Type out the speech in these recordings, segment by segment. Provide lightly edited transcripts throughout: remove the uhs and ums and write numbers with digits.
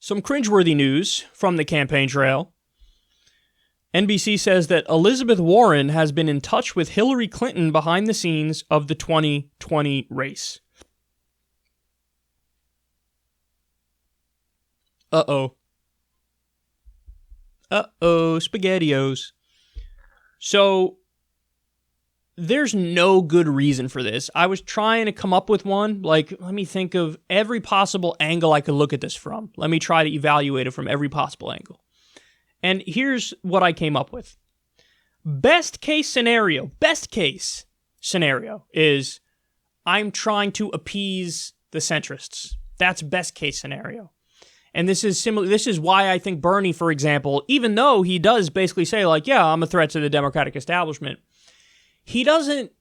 Some cringeworthy news from the campaign trail. NBC says that Elizabeth Warren has been in touch with Hillary Clinton behind the scenes of the 2020 race. Uh-oh, SpaghettiOs. So, there's no good reason for this. I was trying to come up with one. Like, let me think of every possible angle I could look at this from. Let me try to evaluate it from every possible angle. And here's what I came up with. Best case scenario is I'm trying to appease the centrists. That's best case scenario. And this is similar. This is why I think Bernie, for example, even though he does basically say, like, yeah, I'm a threat to the Democratic establishment, he doesn't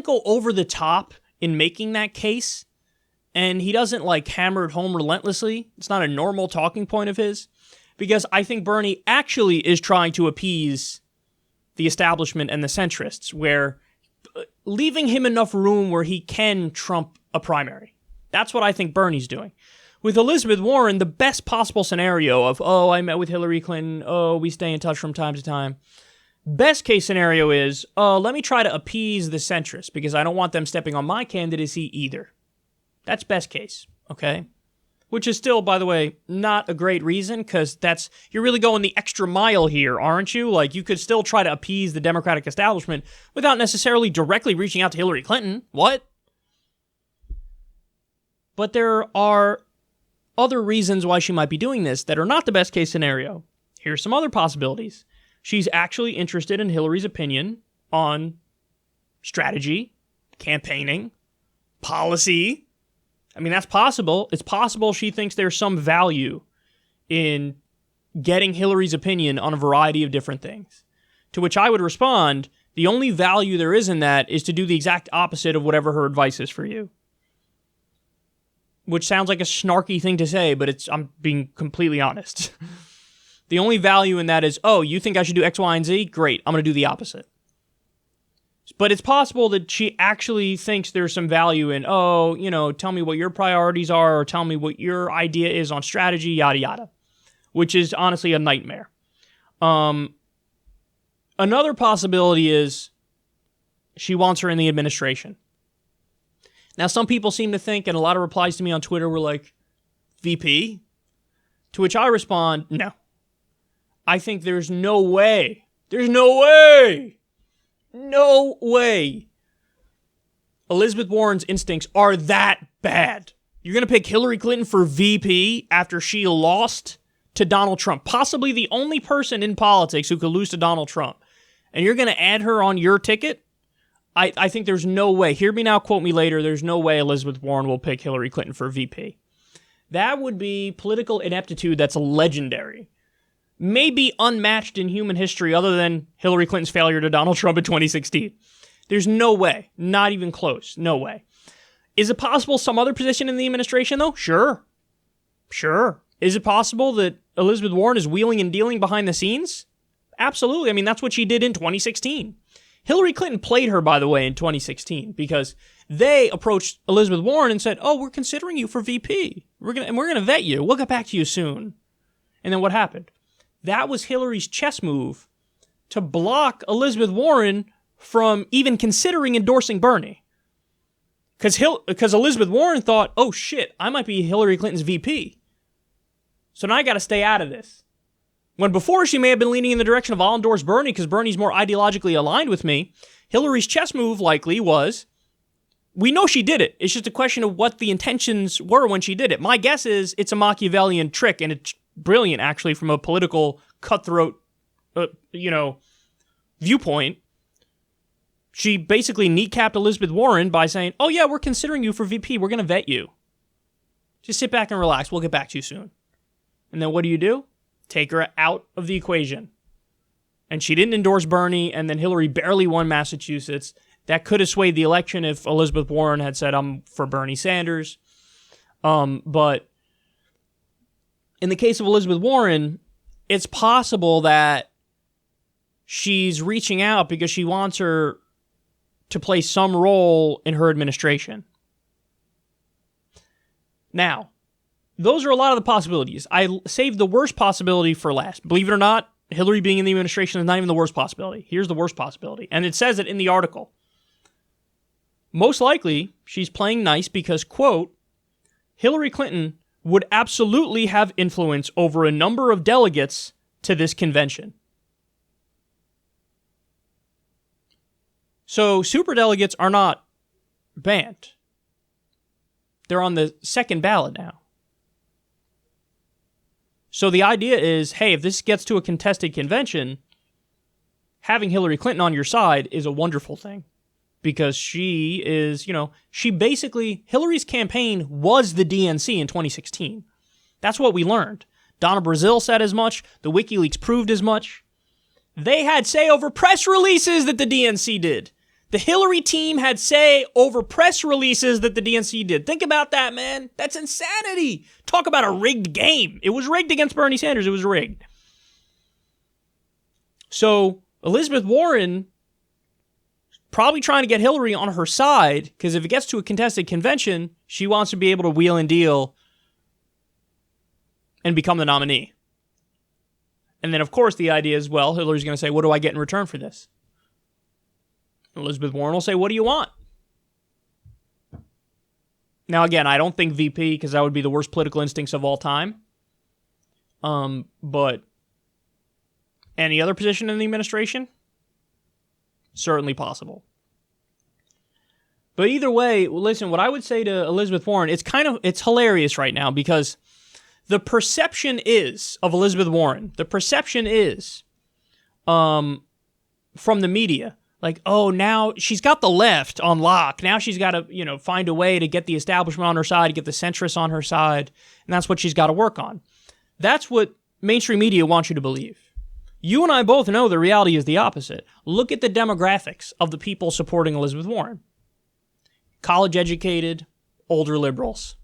go over the top in making that case, and he doesn't, like, hammer it home relentlessly. It's not a normal talking point of his, because I think Bernie actually is trying to appease the establishment and the centrists, where leaving him enough room where he can trump a primary. That's what I think Bernie's doing. With Elizabeth Warren, the best possible scenario of, oh, I met with Hillary Clinton, oh, we stay in touch from time to time. Best case scenario is, let me try to appease the centrists because I don't want them stepping on my candidacy either. That's best case, okay? Which is still, by the way, not a great reason because you're really going the extra mile here, aren't you? Like, you could still try to appease the Democratic establishment without necessarily directly reaching out to Hillary Clinton. What? But there are other reasons why she might be doing this that are not the best case scenario. Here's some other possibilities. She's actually interested in Hillary's opinion on strategy, campaigning, policy. I mean, that's possible. It's possible she thinks there's some value in getting Hillary's opinion on a variety of different things. To which I would respond, the only value there is in that is to do the exact opposite of whatever her advice is for you. Which sounds like a snarky thing to say, but I'm being completely honest. The only value in that is, oh, you think I should do X, Y, and Z? Great, I'm going to do the opposite. But it's possible that she actually thinks there's some value in, oh, tell me what your priorities are, or tell me what your idea is on strategy, yada, yada. Which is honestly a nightmare. Another possibility is she wants her in the administration. Now, some people seem to think, and a lot of replies to me on Twitter were like, VP? To which I respond, no. I think there's no way. No way Elizabeth Warren's instincts are that bad. You're going to pick Hillary Clinton for VP after she lost to Donald Trump, possibly the only person in politics who could lose to Donald Trump, and you're going to add her on your ticket? I think there's no way. Hear me now, quote me later. There's no way Elizabeth Warren will pick Hillary Clinton for VP. That would be political ineptitude that's legendary. Maybe unmatched in human history other than Hillary Clinton's failure to Donald Trump in 2016. There's no way. Not even close. No way. Is it possible some other position in the administration, though? Sure. Is it possible that Elizabeth Warren is wheeling and dealing behind the scenes? Absolutely. I mean, that's what she did in 2016. Hillary Clinton played her, by the way, in 2016 because they approached Elizabeth Warren and said, oh, we're considering you for VP. We're gonna vet you. We'll get back to you soon. And then what happened? That was Hillary's chess move to block Elizabeth Warren from even considering endorsing Bernie. Because Elizabeth Warren thought, oh shit, I might be Hillary Clinton's VP. So now I got to stay out of this. When before she may have been leaning in the direction of I'll endorse Bernie because Bernie's more ideologically aligned with me, Hillary's chess move likely was, we know she did it. It's just a question of what the intentions were when she did it. My guess is it's a Machiavellian trick, and it's brilliant, actually, from a political cutthroat, viewpoint. She basically kneecapped Elizabeth Warren by saying, oh yeah, we're considering you for VP. We're going to vet you. Just sit back and relax. We'll get back to you soon. And then what do? Take her out of the equation. And she didn't endorse Bernie, and then Hillary barely won Massachusetts. That could have swayed the election if Elizabeth Warren had said, I'm for Bernie Sanders. But in the case of Elizabeth Warren, it's possible that she's reaching out because she wants her to play some role in her administration. Now, those are a lot of the possibilities. I saved the worst possibility for last. Believe it or not, Hillary being in the administration is not even the worst possibility. Here's the worst possibility. And it says it in the article. Most likely, she's playing nice because, quote, Hillary Clinton would absolutely have influence over a number of delegates to this convention. So superdelegates are not banned. They're on the second ballot now. So the idea is, hey, if this gets to a contested convention, having Hillary Clinton on your side is a wonderful thing. Because she is, Hillary's campaign was the DNC in 2016. That's what we learned. Donna Brazile said as much. The WikiLeaks proved as much. They had say over press releases that the DNC did. The Hillary team had say over press releases that the DNC did. Think about that, man. That's insanity. Talk about a rigged game. It was rigged against Bernie Sanders. It was rigged. So Elizabeth Warren probably trying to get Hillary on her side, because if it gets to a contested convention, she wants to be able to wheel and deal and become the nominee. And then, of course, the idea is, well, Hillary's going to say, what do I get in return for this? Elizabeth Warren will say, what do you want? Now, again, I don't think VP, because that would be the worst political instincts of all time. But any other position in the administration? Certainly possible. But either way, listen, what I would say to Elizabeth Warren, it's hilarious right now because the perception is of Elizabeth Warren, from the media, like, oh, now she's got the left on lock. Now she's got to, find a way to get the establishment on her side, get the centrists on her side, and that's what she's got to work on. That's what mainstream media wants you to believe. You and I both know the reality is the opposite. Look at the demographics of the people supporting Elizabeth Warren. College-educated, older liberals.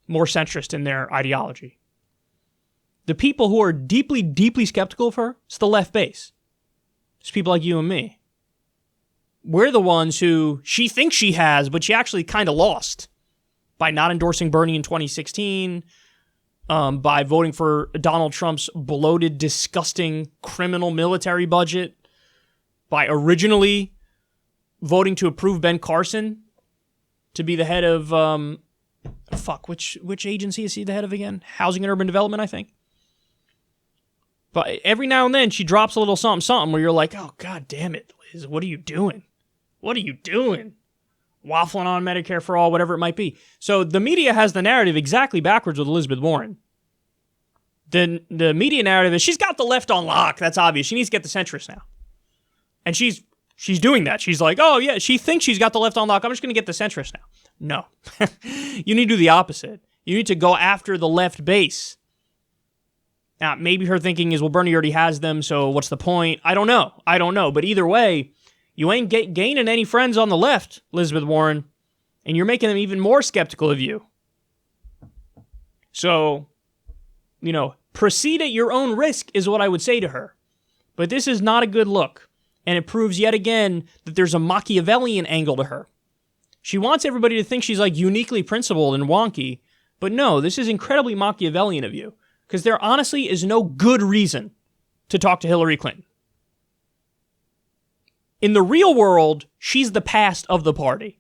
More centrist in their ideology. The people who are deeply, deeply skeptical of her, it's the left base. It's people like you and me. We're the ones who she thinks she has, but she actually kind of lost by not endorsing Bernie in 2016, by voting for Donald Trump's bloated, disgusting, criminal military budget, by originally voting to approve Ben Carson to be the head of, which agency is he the head of again? Housing and Urban Development, I think. But every now and then she drops a little something where you're like, oh, God damn it, Liz, what are you doing? What are you doing? Waffling on Medicare for all, whatever it might be. So the media has the narrative exactly backwards with Elizabeth Warren. The media narrative is she's got the left on lock. That's obvious. She needs to get the centrist now. And she's doing that. She's like, oh, yeah, she thinks she's got the left on lock. I'm just going to get the centrist now. No. You need to do the opposite. You need to go after the left base. Now, maybe her thinking is, well, Bernie already has them, so what's the point? I don't know. But either way, you ain't gaining any friends on the left, Elizabeth Warren, and you're making them even more skeptical of you. So, proceed at your own risk is what I would say to her. But this is not a good look, and it proves yet again that there's a Machiavellian angle to her. She wants everybody to think she's like uniquely principled and wonky, but no, this is incredibly Machiavellian of you, because there honestly is no good reason to talk to Hillary Clinton. In the real world, she's the past of the party.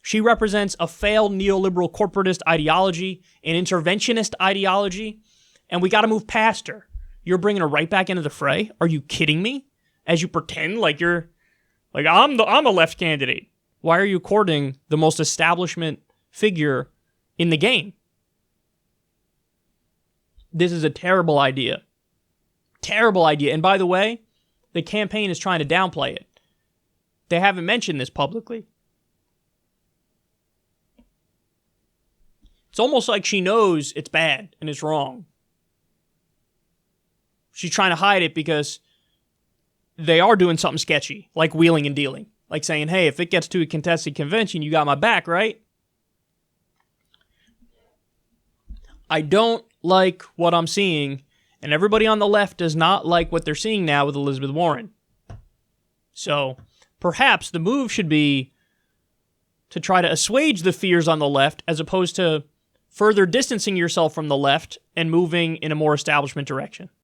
She represents a failed neoliberal corporatist ideology, an interventionist ideology, and we got to move past her. You're bringing her right back into the fray? Are you kidding me? As you pretend like you're, like I'm a left candidate. Why are you courting the most establishment figure in the game? This is a terrible idea. Terrible idea. And by the way, the campaign is trying to downplay it. They haven't mentioned this publicly. It's almost like she knows it's bad and it's wrong. She's trying to hide it because they are doing something sketchy, like wheeling and dealing. Like saying, hey, if it gets to a contested convention, you got my back, right? I don't like what I'm seeing, and everybody on the left does not like what they're seeing now with Elizabeth Warren. So perhaps the move should be to try to assuage the fears on the left as opposed to further distancing yourself from the left and moving in a more establishment direction.